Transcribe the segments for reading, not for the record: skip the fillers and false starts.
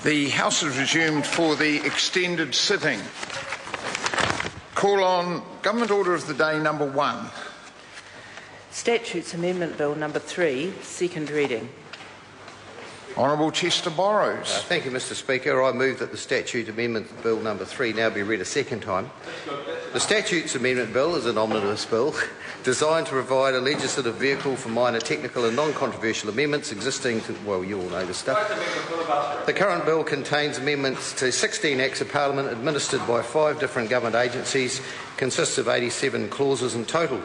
The House is resumed for the extended sitting. Call on Government Order of the Day number 1. Statutes Amendment Bill number 3, second reading. Honourable Chester Borrows. Thank you, Mr Speaker. I move that the Statute Amendment Bill number 3 now be read a second time. The Statutes Amendment Bill is an omnibus bill designed to provide a legislative vehicle for minor technical and non-controversial amendments existing to, well, you all know this stuff. The current bill contains amendments to 16 Acts of Parliament administered by 5 different government agencies, consists of 87 clauses in total.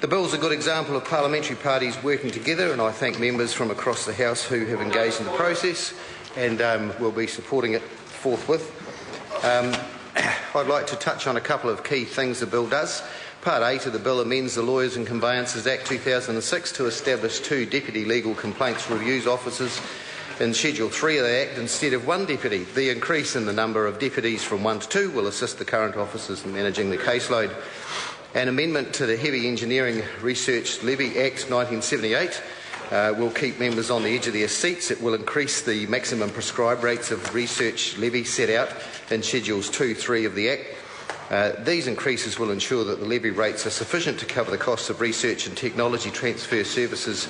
The bill is a good example of parliamentary parties working together, and I thank members from across the House who have engaged in the process and will be supporting it forthwith. I'd like to touch on a couple of key things the bill does. Part 8 of the bill amends the Lawyers and Conveyancers Act 2006 to establish 2 Deputy Legal Complaints Reviews Officers in Schedule 3 of the Act instead of 1 deputy. The increase in the number of deputies from 1 to 2 will assist the current officers in managing the caseload. An amendment to the Heavy Engineering Research Levy Act 1978 will keep members on the edge of their seats. It will increase the maximum prescribed rates of research levy set out in Schedules 2, 3 of the Act. These increases will ensure that the levy rates are sufficient to cover the costs of research and technology transfer services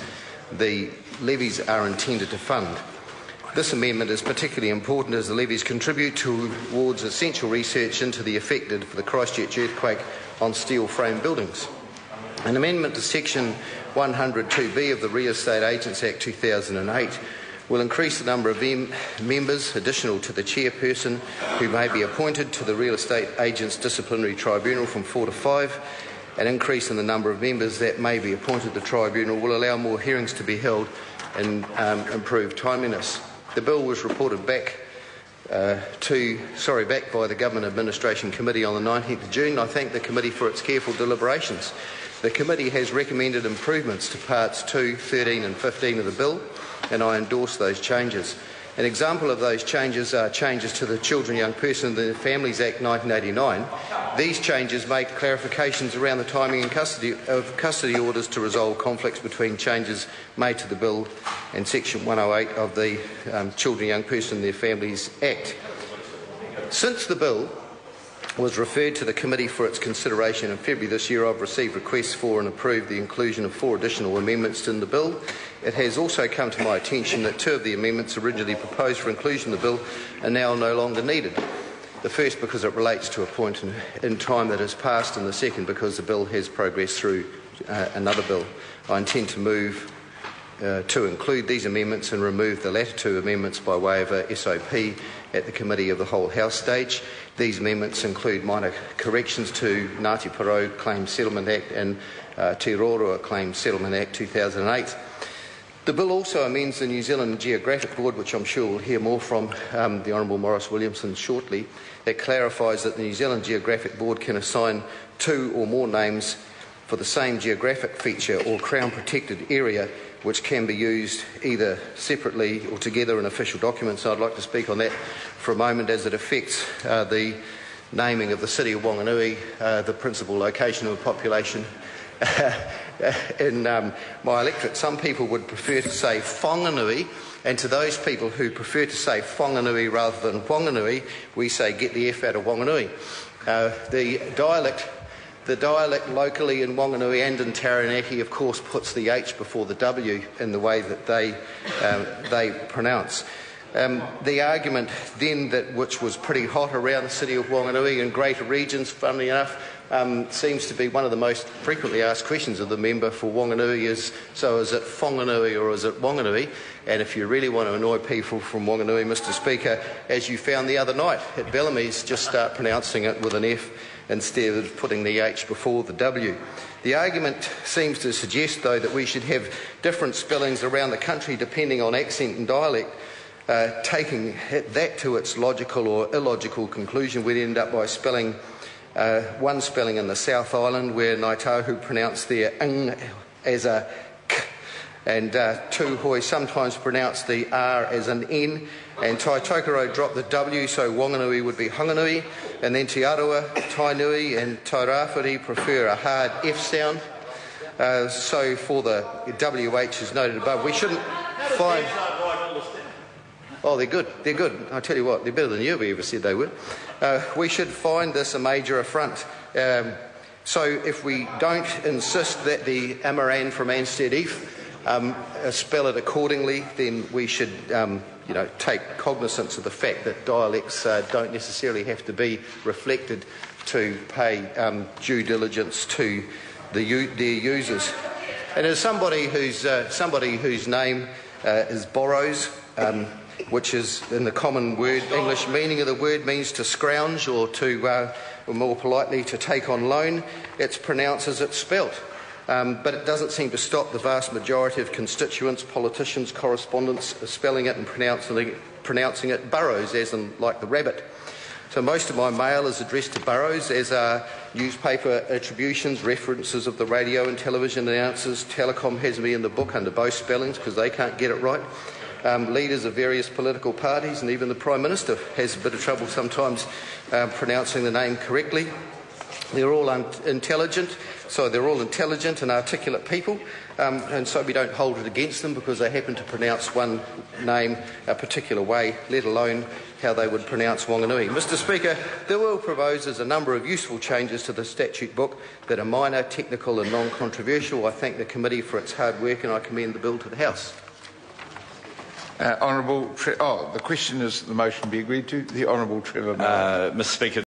the levies are intended to fund. This amendment is particularly important as the levies contribute towards essential research into the affected for the Christchurch earthquake on steel frame buildings. An amendment to Section 102B of the Real Estate Agents Act 2008 will increase the number of members additional to the chairperson who may be appointed to the Real Estate Agents Disciplinary Tribunal from 4 to 5. An increase in the number of members that may be appointed to the tribunal will allow more hearings to be held and improve timeliness. The bill was reported back by the Government Administration Committee on the 19th of June. I thank the committee for its careful deliberations. The committee has recommended improvements to Parts 2, 13 and 15 of the bill, and I endorse those changes. An example of those changes are changes to the Children, Young Person and the Families Act 1989. These changes make clarifications around the timing and custody orders to resolve conflicts between changes made to the bill and Section 108 of the Children, Young Person and Their Families Act. Since the bill was referred to the committee for its consideration in February this year, I've received requests for and approved the inclusion of 4 additional amendments in the bill. It has also come to my attention that 2 of the amendments originally proposed for inclusion in the bill are now no longer needed. The first because it relates to a point in time that has passed, and the second because the bill has progressed through another bill. I intend to move to include these amendments and remove the latter 2 amendments by way of a SOP at the Committee of the Whole House stage. These amendments include minor corrections to Ngāti Porou Claims Settlement Act and Te Roroa Claims Settlement Act 2008. The bill also amends the New Zealand Geographic Board, which I'm sure we'll hear more from the Honourable Maurice Williamson shortly. It clarifies that the New Zealand Geographic Board can assign 2 or more names for the same geographic feature or Crown protected area, which can be used either separately or together in official documents. I'd like to speak on that for a moment as it affects the naming of the city of Whanganui, the principal location of the population in my electorate. Some people would prefer to say Whanganui, and to those people who prefer to say Whanganui rather than Whanganui, we say get the F out of Whanganui. The dialect locally in Whanganui and in Taranaki, of course, puts the H before the W in the way that they pronounce. The argument then, which was pretty hot around the city of Whanganui and greater regions, funnily enough, seems to be one of the most frequently asked questions of the member for Whanganui is, so is it Whanganui or is it Wanganui? And if you really want to annoy people from Wanganui, Mr Speaker, as you found the other night at Bellamy's, just start pronouncing it with an F instead of putting the H before the W. The argument seems to suggest, though, that we should have different spellings around the country depending on accent and dialect. Taking that to its logical or illogical conclusion, we'd end up by spelling one spelling in the South Island where Ngaitahu pronounce their ng as a k, and Tūhoi sometimes pronounce the R as an N, and Tai Tokoro dropped the W, so Wanganui would be Honganui, and then Te Arawa, Tainui and Tairāwhiti prefer a hard F sound. So for the WH as noted above, we shouldn't find... Oh, they're good. They're good. I tell you what, they're better than you ever said they would. We should find this a major affront. So if we don't insist that the Amaran from Anstead Eve spell it accordingly, then we should take cognizance of the fact that dialects don't necessarily have to be reflected to pay due diligence to their users. And as somebody whose name is Borrows, which is in the common word English meaning of the word means to scrounge or to, or more politely, to take on loan, it's pronounced as it's spelt. But it doesn't seem to stop the vast majority of constituents, politicians, correspondents spelling it and pronouncing it Burrows, as in like the rabbit. So most of my mail is addressed to Burrows, as are newspaper attributions, references of the radio and television announcers. Telecom has me in the book under both spellings because they can't get it right. Leaders of various political parties and even the Prime Minister has a bit of trouble sometimes pronouncing the name correctly. They're all intelligent and articulate people, and so we don't hold it against them because they happen to pronounce one name a particular way, let alone how they would pronounce Wanganui. Mr Speaker, the Bill proposes a number of useful changes to the statute book that are minor, technical and non-controversial. I thank the committee for its hard work and I commend the bill to the House. The question is the motion be agreed to. The Honourable Trevor Miller. Mr Speaker.